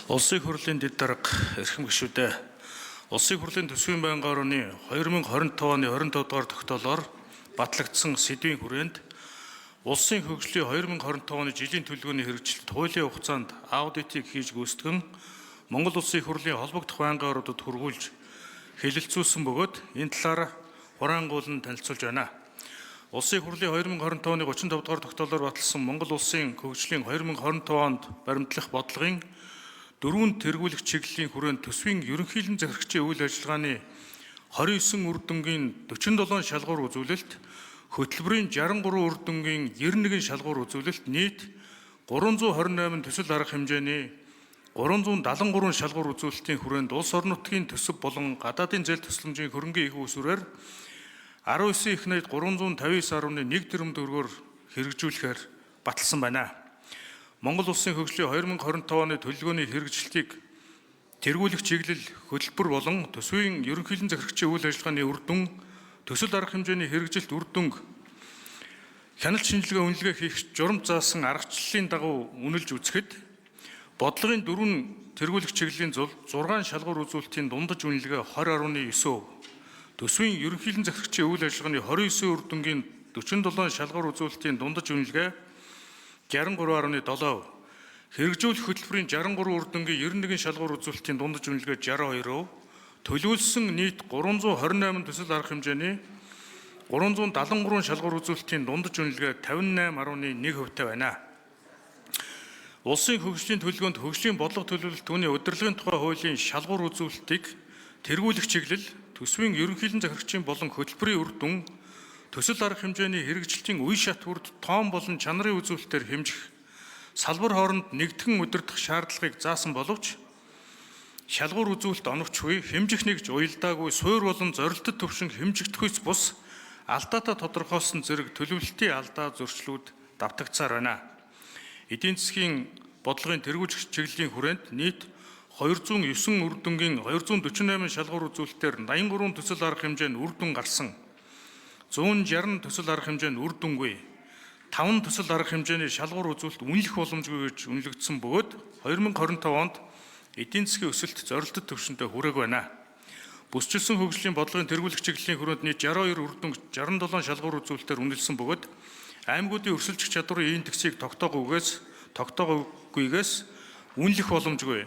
Улсын хурлын дэд дарга эрхэм гишүүдээ Улсын хурлын төсвийн байнгын орны 2025 оны 25 дугаар тогтоолоор батлагдсан сэдвийн хүрээнд улсын хөгжлийн 2025 оны жилийн төлөвлөгөөний хэрэгжилт хуулийн хугацаанд аудитыг хийж гүйцэтгэн Монгол Улсын хурлын холбогдох байнгын орнуудад хургуулж хэлэлцүүлсэн бөгөөд энэ талаар хураангуулан танилцуулж байна. Улсын хурлын 2025 оны 35 дугаар тогтоолоор баталсан Монгол Улсын хөгжлийн 2025 онд баримтлах бодлогын дөрвөн тэргүүлэх чиглэлийн хүрээнд төсвийн ерөнхийлөн захирагчийн үйл ажиллагааны 29 үр дүнгийн 47 шалгуур үзүүлэлт, хөтөлбөрийн 63 үр дүнгийн 91 шалгуур үзүүлэлт нийт 328 төсөл арга хэмжээний 373 шалгуур үзүүлэлтийн хүрээнд улс орон нутгийн төсөв болон гадаадын зээл тусламжийн хөрөнгийн их үүсвэрээр 19 их найд 359.1 тэрбум төгрөгөөр хэрэгжүүлэхээр баталсан байна. Монгол Улсын хөгжлийн 2025 оны төлөвлөгөөний хэрэгжилтийг тэргүүлэх чиглэл хөтөлбөр болон төсвийн ерөнхийлөн захирагчийн үйл ажиллагааны үр дүн, төсөл арга хэмжээний хэрэгжилт үр дүнг хяналт шинжилгээ үнэлгээ хийх журам заасан аргачлалын дагуу үнэлж үзэхэд бодлогын дөрвөн тэргүүлэх чиглэлийн 6 шалгуур үзүүлэлтийн дундаж үнэлгээ 20.9%, төсвийн ерөнхийлөн захирагчийн үйл ажиллагааны 29 үр дүнгийн 47 шалгуур үзүүлэлтийн дундаж үнэлгээ 63.7%, хэрэгжүүлэх хөтөлбөрийн 63 үр дүнгийн 91 шалгуур үзүүлэлтийн дундаж үнэлгээ 62%, төлөвлөсөн нийт 328 төсөл арга хэмжээний 373 шалгуур үзүүлэлтийн дундаж үнэлгээ 58.1% байна. Улсын хөгжлийн төлөвлөгөөнд хөгжлийн бодлого төлөвлөлт түүний удирдлагын тухай хуулийн шалгуур үзүүлэлтийг тэргүүлэх чиглэл төсвийн ерөнхийлөн захирагчийн болон хөтөлбөрийн үр дүн, төсөл арга хэмжээний хэрэгжилтийн үе шат бүрд тоон болон чанарын үзүүлэлтээр хэмжих салбар хооронд нэгтгэн удирдах шаардлагыг заасан боловч шалгуур үзүүлэлт оновчгүй, хэмжих нэгж уялдаагүй, суур болон зорилтод төвшин хэмжигдэхүйц бус алдаатай тодорхойлсон зэрэг төлөвлөлтийн алдаа зөрчлүүд давтагдсаар байна. Эдийн засгийн бодлогын тэргүүлэх чиглэлийн хүрээнд нийт 209 үр дүнгийн 248 шалгуур үзүүлэлтээр 83 төсөл арга хэмжээнд үр дүн гарсан, 160 төсөл арга хэмжээнд үр дүнгүй, 5 төсөл арга хэмжээний шалгуур үзүүлэлт үнэлэх боломжгүй гэж үнэлэгдсэн бөгөөд 2025 онд эдийн засгийн өсөлт зорилттой түвшинтэй хүрээгүй байна. Бүсчилсэн хөгжлийн бодлогын тэргүүлэх чиглэлийн хүрээнд нийт 62 үр дүн 67 шалгуур үзүүлэлтээр үнэлсэн бөгөөд аймагуудын өрсөлдөх чадварын индексийг тогтоогүйгээс үнэлэх боломжгүй,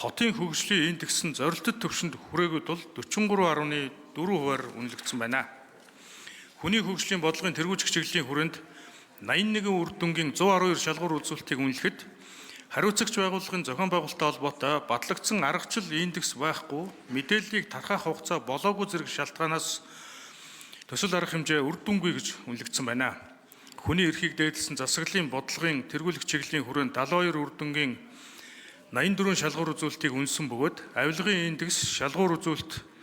хотын хөгжлийн индекс нь зорилттой түвшинд хүрээгүй тул 43.4%-аар үнэлэгдсэн байна. Хүний хөгжлийн бодлогын тэргүүлэх чиглэлийн хүрээнд 81 үр дүнгийн 112 шалгуур үзүүлэлтийг үнэлэхэд хариуцагч байгууллагын зохион байгуулалттай холбоотой батлагдсан аргачлал индекс байхгүй, мэдээллийг тархах хугацаа болоогүй зэрэг шалтгаанаас төсөл арга хэмжээ үр дүнгүй гэж үнэлэгдсэн байна. Хүний эрхийг дээдлсэн засаглалын бодлогын тэргүүлэх чиглэлийн хүрээнд 72 үр дүнгийн 84 шалгуур үзүүлэлтийг үнэлсэн бөгөөд авилгын индекс шалгуур үзүүлэлт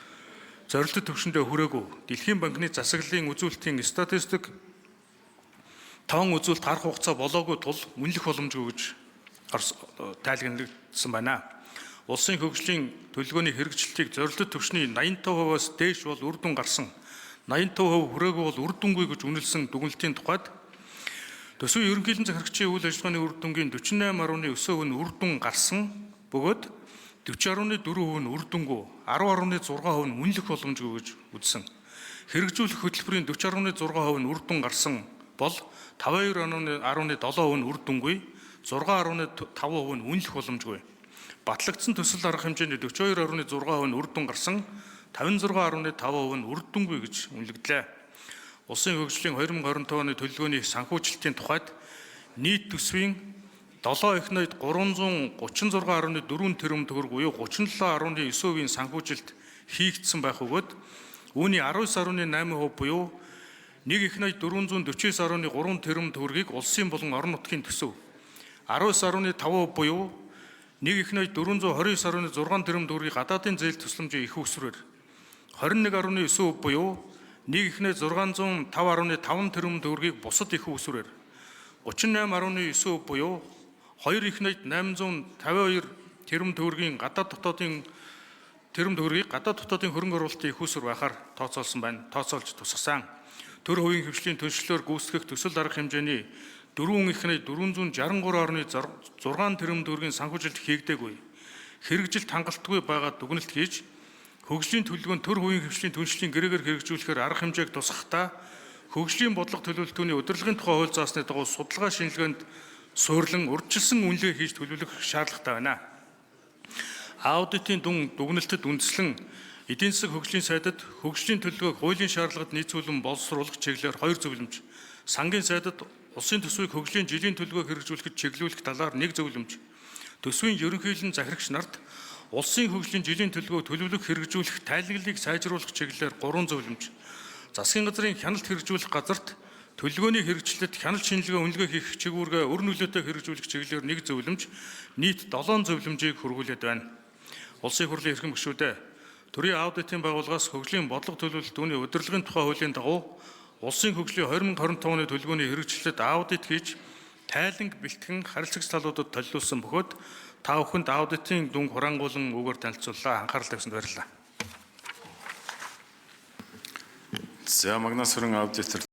зорилттой түвшиндээ хүрээгүй, Дэлхийн банкны засаглалын үзүүлэлтийн статистик тоон үзүүлэлт харах хугацаа болоогүй тул үнэлэх боломжгүй гэж тайлбарлагдсан байна. Улсын хөгжлийн төлөвлөгөөний хэрэгжилтийг зорилттой түвшний 85%-аас дээш бол үр дүн гарсан, 85% хүрээгүй бол үр дүнгүй гэж үнэлсэн дүгнэлтийн тухайд төсвийн ерөнхийлөн захирагчийн үйл ажиллагааны үр дүнгийн 48.9% нь үр дүн гарсан бөгөөд 40.4% нь үр дүнгүй, 10.6% нь үнэлэх боломжгүй гэж үзсэн. Хэрэгжүүлэх хөтөлбөрийн 40.6% нь үр дүн гарсан бол 52.7% нь үр дүнгүй, 6.5% нь үнэлэх боломжгүй. Батлагдсан төсөл арга хэмжээний 42.6% нь үр дүн гарсан, 56.5% нь үр дүнгүй гэж үнэлэгдлээ. Улсын хөгжлийн 2025 оны төлөвлөгөөний санхүүжилтийн тухайд нийт төсвийн 7 их найд 336.4 тэрбум төгрөг буюу 37.9%-ийн санхүүжилт хийгдсэн байх бөгөөд үүний 19.8% буюу 1 их найд 449.3 тэрбум төгрөгийг улсын болон орон нутгийн төсөв, 19.5% буюу 1 их найд 429.6 тэрбум төгрөгийг гадаадын зээл тусламжийн их үүсвэрээр, 21.9% буюу 1 их найд 605.5 тэрбум төгрөгийг бусад их үүсвэрээр, 38.9% буюу 2 их найд 852 тэрбум төгрөгийн гадаад дотоодын хөрөнгө оруулалтын их үүсвэр байхаар тооцоолж тусгасан. Төр хувийн хөвшлийн төлөвшлөөр гүйцэтгэх төсөл арга хэмжээний 4 их найд 463.6 тэрбум төгрөгийн санхүүжилт хийгдээгүй. хэрэгжилт хангалтгүй байгаа дүгнэлт хийж, хөгжлийн төлөвлөгөөнд төр хувийн хөгжлийн түншлэлийн гэрээгээр хэрэгжүүлэхээр арга хэмжээг тусгахдаа хөгжлийн бодлого төлөвлөлтөөний удирдлагын тухай хууль заасны дагуу судалгаа шинжилгээнд суйрлан урьдчилсан үнэлгээ хийж төлөвлөх шаардлагатай байна. Аудитын дүгнэлтэд үндэслэн эдийн засаг хөгжлийн сайдад хөгжлийн төлөвлөгөөг хуулийн шаардлагад нийцүүлэн боловсруулах чиглэлээр 2 зөвлөмж, сангийн сайдад улсын төсвийг хөгжлийн жилийн төлөвлөгөө хэрэгжүүлэхэд чиглүүлэх талаар 1 зөвлөмж, төсвийн ерөнхийлөн захирагч нарт улсын хөгжлийн жилийн төлөвлөгөө төлөвлөх хэрэгжүүлэх тайлглыг сайжруулах чиглэлээр 3 зөвлөмж, засгийн газрын хяналт хэрэгжүүлэх газарт төлөвлөгөөний хэрэгжлэлд хяналт шинжилгээ үнэлгээ хийх чигүүргээ өр нөлөөтэй хэрэгжүүлэх чиглэлээр 1 зөвлөмж, нийт 7 зөвлөмжийг хүргүүлээд байна. Улсын хурлын эрхэм гишүүдээ төрийн аудитын байгууллагаас хөгжлийн бодлого төлөвлөлт үүний удирдлагын тухай хуулийн дагуу улсын хөгжлийн 2025 оны төлөвлөгөөний хэрэгжлэлд аудит хийж тайланг бэлтгэн харилцагч талуудад толиулсан бөгөөд та бүхэнд аудитын дүнг хураангуулан үгээр танилцууллаа. Анхаарал тавьсанд баярлалаа. За Магнас хөрөн аудитор